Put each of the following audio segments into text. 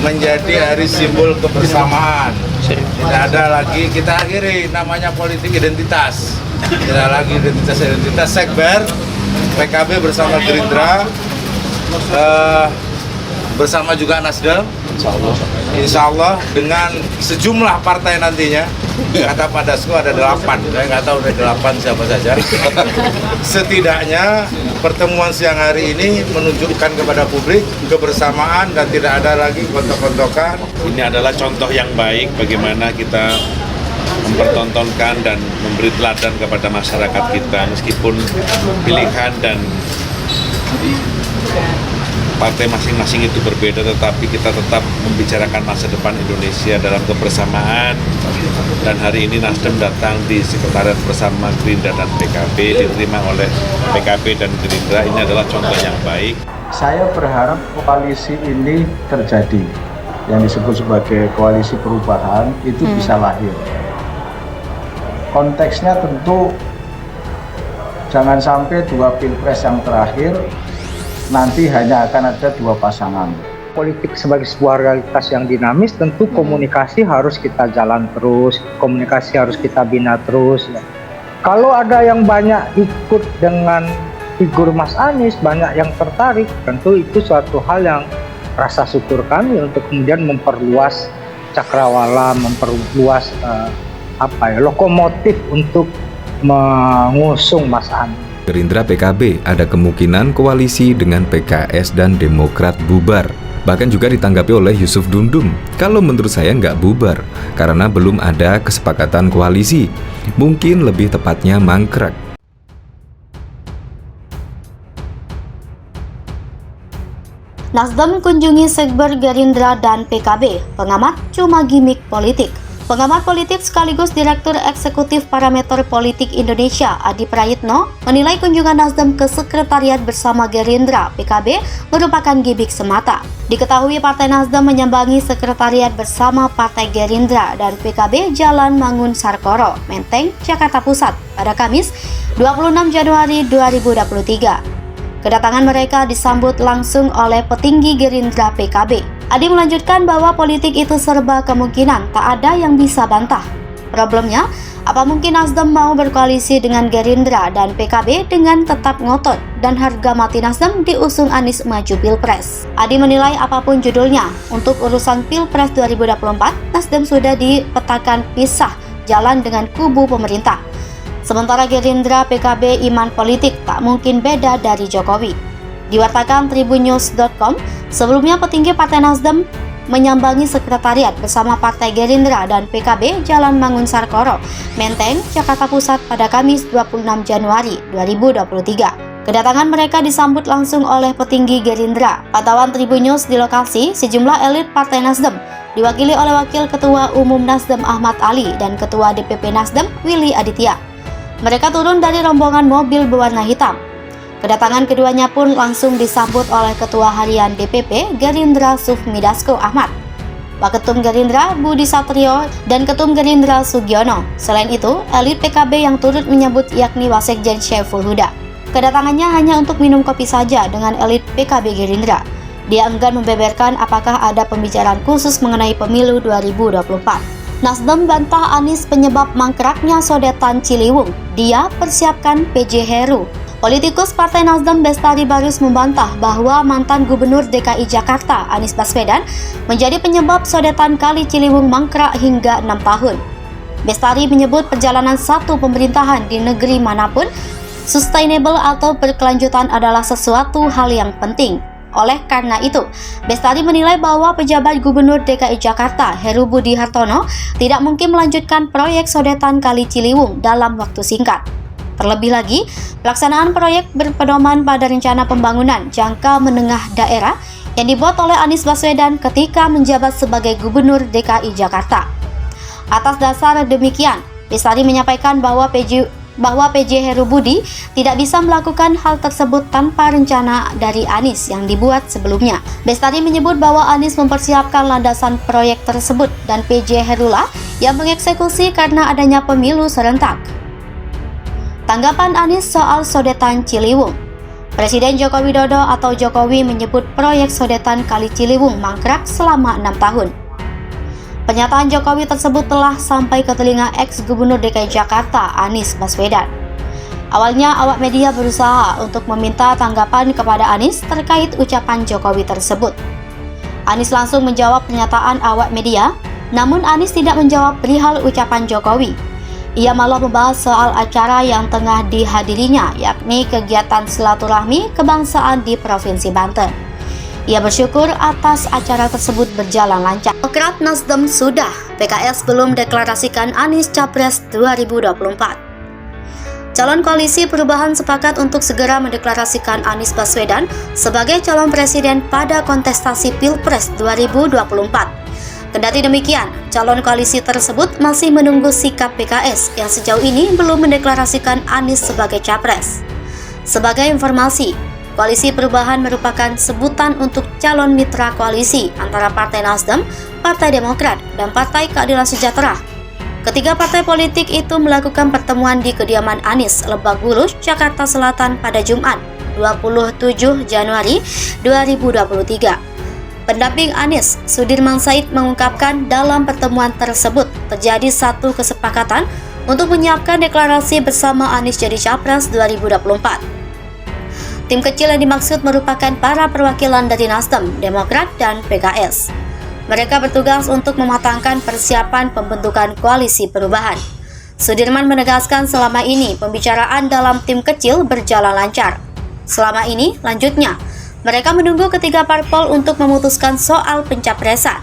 menjadi hari simbol kebersamaan. Tidak ada lagi, kita akhiri namanya politik identitas. Tidak lagi identitas sekber. PKB bersama Gerindra, bersama juga Nasdem, Insya Allah dengan sejumlah partai nantinya. Kata Pak Dasko ada 8, saya nggak tahu ada 8 siapa saja. Setidaknya pertemuan siang hari ini menunjukkan kepada publik kebersamaan dan tidak ada lagi kontok-kontokan. Ini adalah contoh yang baik bagaimana kita mempertontonkan dan memberi teladan kepada masyarakat kita, meskipun pilihan dan partai masing-masing itu berbeda, tetapi kita tetap membicarakan masa depan Indonesia dalam kebersamaan. Dan hari ini Nasdem datang di sekretariat bersama Gerindra dan PKB, diterima oleh PKB dan Gerindra. Ini adalah contoh yang baik. Saya berharap koalisi ini terjadi, yang disebut sebagai koalisi perubahan itu bisa lahir. Konteksnya tentu jangan sampai 2 pilpres yang terakhir nanti hanya akan ada 2 pasangan. Politik sebagai sebuah realitas yang dinamis, tentu komunikasi harus kita jalan terus, komunikasi harus kita bina terus. Kalau ada yang banyak ikut dengan figur Mas Anies, banyak yang tertarik, tentu itu suatu hal yang rasa syukur kami untuk kemudian memperluas cakrawala, memperluas lokomotif untuk mengusung Mas Anies. Gerindra PKB ada kemungkinan koalisi dengan PKS dan Demokrat bubar. Bahkan juga ditanggapi oleh Yusuf Dundung, kalau menurut saya nggak bubar, karena belum ada kesepakatan koalisi. Mungkin lebih tepatnya mangkrak. Nasdem kunjungi sekber Gerindra dan PKB, pengamat cuma gimik politik. Pengamat politik sekaligus Direktur Eksekutif Parameter Politik Indonesia, Adi Prayitno, menilai kunjungan Nasdem ke sekretariat bersama Gerindra PKB merupakan gimmick semata. Diketahui Partai Nasdem menyambangi sekretariat bersama Partai Gerindra dan PKB Jalan Mangun Sarkoro, Menteng, Jakarta Pusat pada Kamis 26 Januari 2023. Kedatangan mereka disambut langsung oleh petinggi Gerindra PKB. Adi melanjutkan bahwa politik itu serba kemungkinan, tak ada yang bisa bantah. Problemnya, apa mungkin Nasdem mau berkoalisi dengan Gerindra dan PKB dengan tetap ngotot dan harga mati Nasdem diusung Anies maju Pilpres. Adi menilai apapun judulnya, untuk urusan Pilpres 2024, Nasdem sudah dipetakan pisah jalan dengan kubu pemerintah. Sementara Gerindra PKB iman politik tak mungkin beda dari Jokowi. Diwartakan tribunnews.com, sebelumnya petinggi Partai Nasdem menyambangi sekretariat bersama Partai Gerindra dan PKB Jalan Mangun Sarkoro, Menteng, Jakarta Pusat pada Kamis 26 Januari 2023. Kedatangan mereka disambut langsung oleh petinggi Gerindra. Pantauan Tribunnews di lokasi, sejumlah elit Partai Nasdem diwakili oleh Wakil Ketua Umum Nasdem Ahmad Ali dan Ketua DPP Nasdem Willy Aditya. Mereka turun dari rombongan mobil berwarna hitam. Kedatangan keduanya pun langsung disambut oleh Ketua Harian DPP Gerindra Sufmi Dasko Ahmad, Waketum Gerindra Budi Satrio, dan Ketum Gerindra Sugiono. Selain itu, elit PKB yang turut menyambut yakni Wasekjen Syaiful Huda. Kedatangannya hanya untuk minum kopi saja dengan elit PKB Gerindra. Dia enggan membeberkan apakah ada pembicaraan khusus mengenai pemilu 2024. Nasdem bantah Anies penyebab mangkraknya sodetan Ciliwung. Dia persiapkan PJ Heru. Politikus Partai Nasdem Bestari Barus membantah bahwa mantan Gubernur DKI Jakarta Anies Baswedan menjadi penyebab sodetan Kali Ciliwung mangkrak hingga 6 tahun. Bestari menyebut perjalanan satu pemerintahan di negeri manapun, sustainable atau berkelanjutan adalah sesuatu hal yang penting. Oleh karena itu, Bestari menilai bahwa pejabat Gubernur DKI Jakarta Heru Budi Hartono tidak mungkin melanjutkan proyek sodetan Kali Ciliwung dalam waktu singkat. Terlebih lagi, pelaksanaan proyek berpedoman pada rencana pembangunan jangka menengah daerah yang dibuat oleh Anies Baswedan ketika menjabat sebagai Gubernur DKI Jakarta. Atas dasar demikian, Bestari menyampaikan bahwa PJ Heru Budi tidak bisa melakukan hal tersebut tanpa rencana dari Anies yang dibuat sebelumnya. Bestari menyebut bahwa Anies mempersiapkan landasan proyek tersebut dan PJ Herulah yang mengeksekusi karena adanya pemilu serentak. Tanggapan Anies soal sodetan Ciliwung. Presiden Joko Widodo atau Jokowi menyebut proyek sodetan Kali Ciliwung mangkrak selama 6 tahun. Pernyataan Jokowi tersebut telah sampai ke telinga ex-Gubernur DKI Jakarta Anies Baswedan. Awalnya awak media berusaha untuk meminta tanggapan kepada Anies terkait ucapan Jokowi tersebut. Anies langsung menjawab pernyataan awak media, namun Anies tidak menjawab perihal ucapan Jokowi. Ia malah membahas soal acara yang tengah dihadirinya, yakni kegiatan silaturahmi kebangsaan di Provinsi Banten. Ia bersyukur atas acara tersebut berjalan lancar. Demokrat Nasdem sudah, PKS belum deklarasikan Anies Capres 2024. Calon koalisi perubahan sepakat untuk segera mendeklarasikan Anies Baswedan sebagai calon presiden pada kontestasi Pilpres 2024. Kendati demikian, calon koalisi tersebut masih menunggu sikap PKS yang sejauh ini belum mendeklarasikan Anies sebagai capres. Sebagai informasi, Koalisi Perubahan merupakan sebutan untuk calon mitra koalisi antara Partai Nasdem, Partai Demokrat, dan Partai Keadilan Sejahtera. Ketiga partai politik itu melakukan pertemuan di kediaman Anies, Lebak Bulus, Jakarta Selatan pada Jumat, 27 Januari 2023. Pendamping Anies, Sudirman Said, mengungkapkan dalam pertemuan tersebut terjadi satu kesepakatan untuk menyiapkan deklarasi bersama Anies jadi Capres 2024. Tim kecil yang dimaksud merupakan para perwakilan dari Nasdem, Demokrat, dan PKS. Mereka bertugas untuk mematangkan persiapan pembentukan koalisi perubahan. Sudirman menegaskan selama ini pembicaraan dalam tim kecil berjalan lancar. Selama ini, lanjutnya, mereka menunggu ketiga parpol untuk memutuskan soal pencapresan.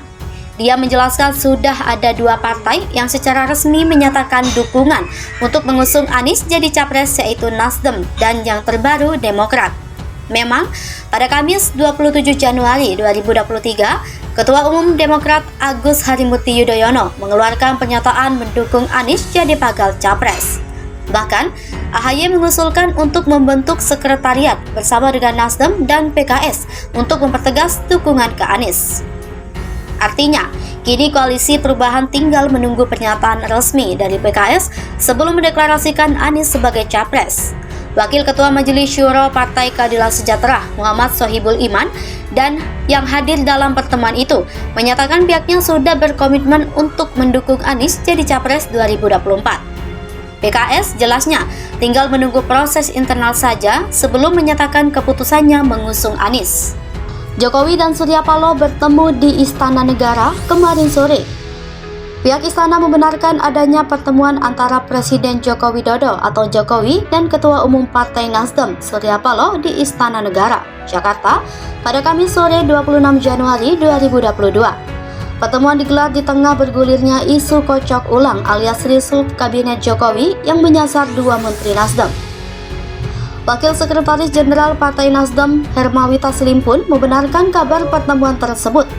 Dia menjelaskan sudah ada 2 partai yang secara resmi menyatakan dukungan untuk mengusung Anies jadi capres, yaitu Nasdem dan yang terbaru Demokrat. Memang, pada Kamis 27 Januari 2023, Ketua Umum Demokrat Agus Harimurti Yudhoyono mengeluarkan pernyataan mendukung Anies jadi bakal capres. Bahkan, AHY mengusulkan untuk membentuk sekretariat bersama dengan Nasdem dan PKS untuk mempertegas dukungan ke Anies. Artinya, kini Koalisi Perubahan tinggal menunggu pernyataan resmi dari PKS sebelum mendeklarasikan Anies sebagai capres. Wakil Ketua Majelis Syuro Partai Keadilan Sejahtera Muhammad Sohibul Iman dan yang hadir dalam pertemuan itu menyatakan pihaknya sudah berkomitmen untuk mendukung Anies jadi capres 2024. PKS jelasnya tinggal menunggu proses internal saja sebelum menyatakan keputusannya mengusung Anies. Jokowi dan Surya Paloh bertemu di Istana Negara kemarin sore. Pihak istana membenarkan adanya pertemuan antara Presiden Joko Widodo atau Jokowi dan Ketua Umum Partai Nasdem Surya Paloh di Istana Negara, Jakarta pada Kamis sore 26 Januari 2022. Pertemuan digelar di tengah bergulirnya isu kocok ulang alias reshuffle Kabinet Jokowi yang menyasar 2 Menteri Nasdem. Wakil Sekretaris Jenderal Partai Nasdem Hermawi Taslim pun membenarkan kabar pertemuan tersebut.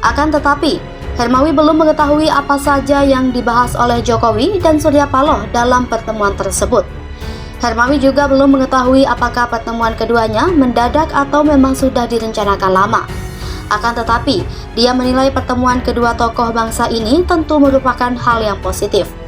Akan tetapi, Hermawi belum mengetahui apa saja yang dibahas oleh Jokowi dan Surya Paloh dalam pertemuan tersebut. Hermawi juga belum mengetahui apakah pertemuan keduanya mendadak atau memang sudah direncanakan lama. Akan tetapi, dia menilai pertemuan kedua tokoh bangsa ini tentu merupakan hal yang positif.